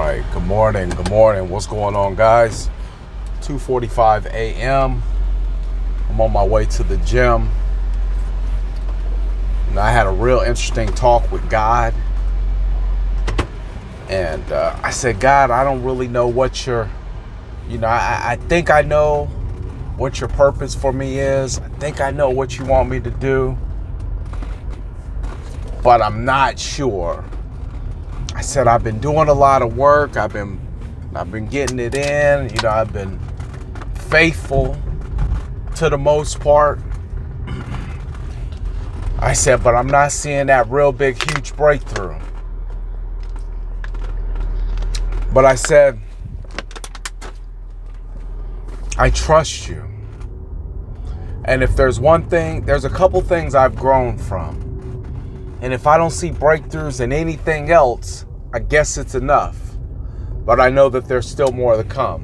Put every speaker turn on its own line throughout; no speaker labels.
right. Good morning. Good morning. What's going on, guys? 2:45 a.m. I'm on my way to the gym. And I had a real interesting talk with God. And I said, God, I don't really know what I think I know what your purpose for me is. I think I know what you want me to do. But I'm not sure. I said, I've been doing a lot of work. I've been getting it in. I've been faithful to the most part. I said, but I'm not seeing that real big, huge breakthrough. But I said, I trust you. And if there's one thing, there's a couple things I've grown from. And if I don't see breakthroughs in anything else, I guess it's enough. But I know that there's still more to come.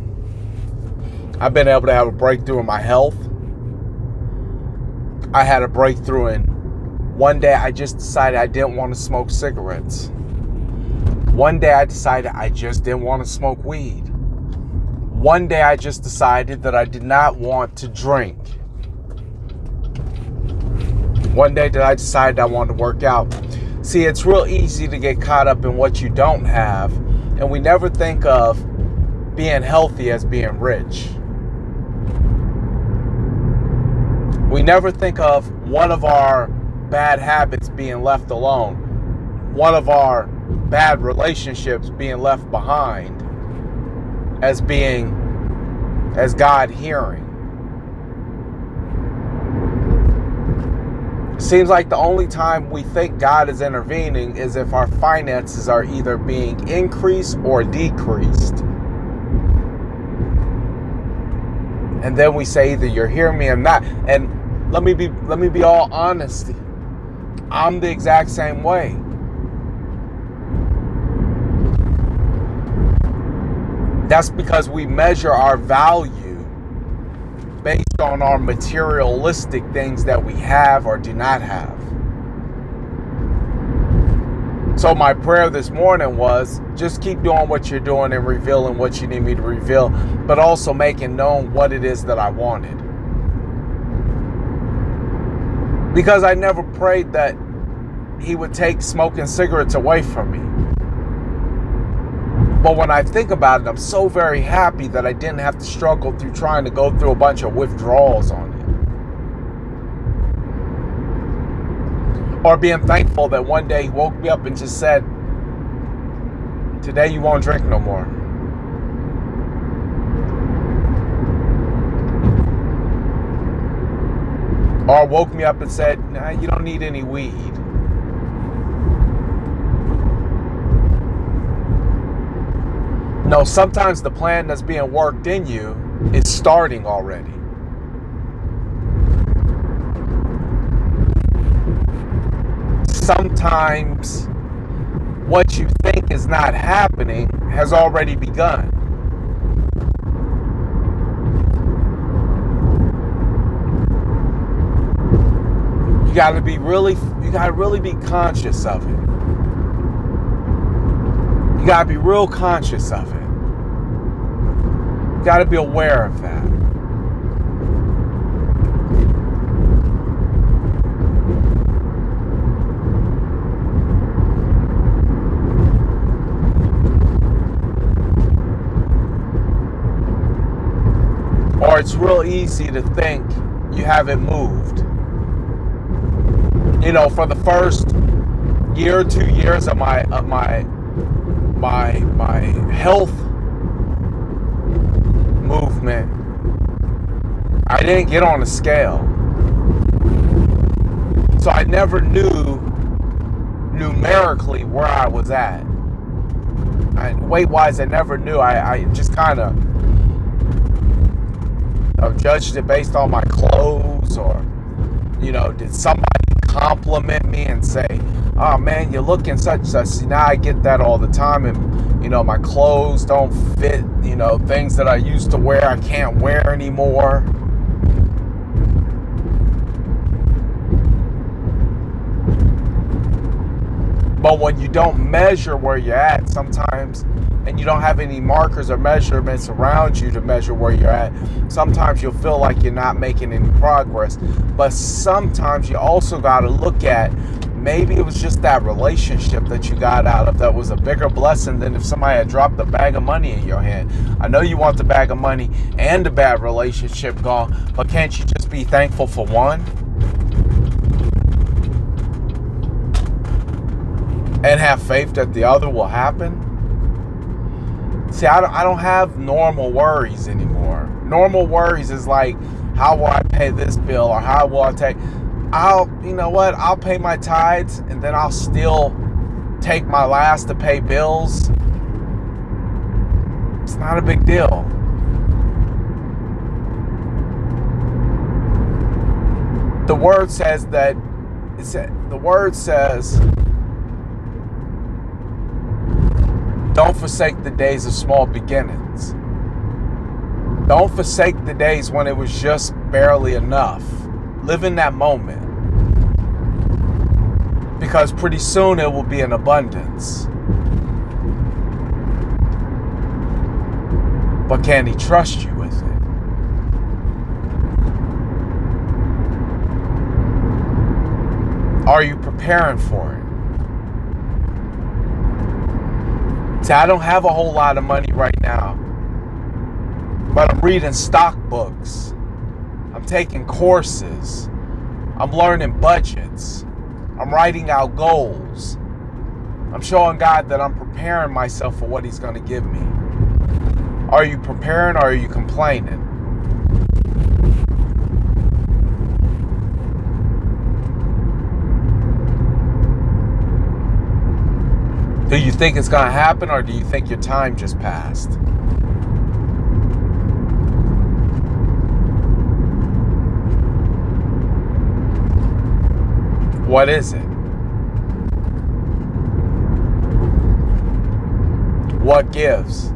I've been able to have a breakthrough in my health. I had a breakthrough in one day I just decided I didn't want to smoke cigarettes. One day I decided I just didn't want to smoke weed. One day I just decided that I did not want to drink. One day that I decided I wanted to work out. See, it's real easy to get caught up in what you don't have, and we never think of being healthy as being rich. We never think of one of our bad habits being left alone, one of our bad relationships being left behind as God hearing. Seems like the only time we think God is intervening is if our finances are either being increased or decreased. And then we say either you're hearing me or not. And let me be all honest. I'm the exact same way. That's because we measure our value based on our materialistic things that we have or do not have. So my prayer this morning was just keep doing what you're doing and revealing what you need me to reveal, but also making known what it is that I wanted. Because I never prayed that he would take smoking cigarettes away from me. But when I think about it, I'm so very happy that I didn't have to struggle through trying to go through a bunch of withdrawals on it. Or being thankful that one day he woke me up and just said, today you won't drink no more. Or woke me up and said, nah, you don't need any weed. No, sometimes the plan that's being worked in you is starting already. Sometimes what you think is not happening has already begun. You gotta really be conscious of it. You gotta be real conscious of it. You gotta be aware of that. Or it's real easy to think you haven't moved. For the first year or 2 years of my health movement, I didn't get on a scale. So I never knew numerically where I was at. Weight-wise, I never knew. I just kind of judged it based on my clothes, or, did somebody compliment me and say, oh man, you're looking such. See, now I get that all the time, and my clothes don't fit. Things that I used to wear I can't wear anymore. But when you don't measure where you're at, sometimes and you don't have any markers or measurements around you to measure where you're at, sometimes you'll feel like you're not making any progress. But sometimes you also got to look at, maybe it was just that relationship that you got out of that was a bigger blessing than if somebody had dropped a bag of money in your hand. I know you want the bag of money and the bad relationship gone, but can't you just be thankful for one? And have faith that the other will happen? See, I don't have normal worries anymore. Normal worries is like, how will I pay this bill, or how will I take... you know what? I'll pay my tithes, and then I'll still take my last to pay bills. It's not a big deal. The word says that, the word says, don't forsake the days of small beginnings. Don't forsake the days when it was just barely enough. Live in that moment. Because pretty soon it will be in abundance. But can he trust you with it? Are you preparing for it? See, I don't have a whole lot of money right now, but I'm reading stock books. I'm taking courses. I'm learning budgets. I'm writing out goals. I'm showing God that I'm preparing myself for what he's going to give me. Are you preparing, or are you complaining? Do you think it's going to happen, or do you think your time just passed? What is it? What gives?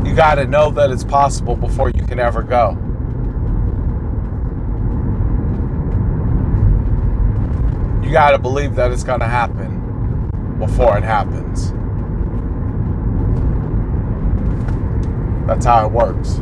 You got to know that it's possible before you can ever go. You got to believe that it's going to happen before it happens. That's how it works.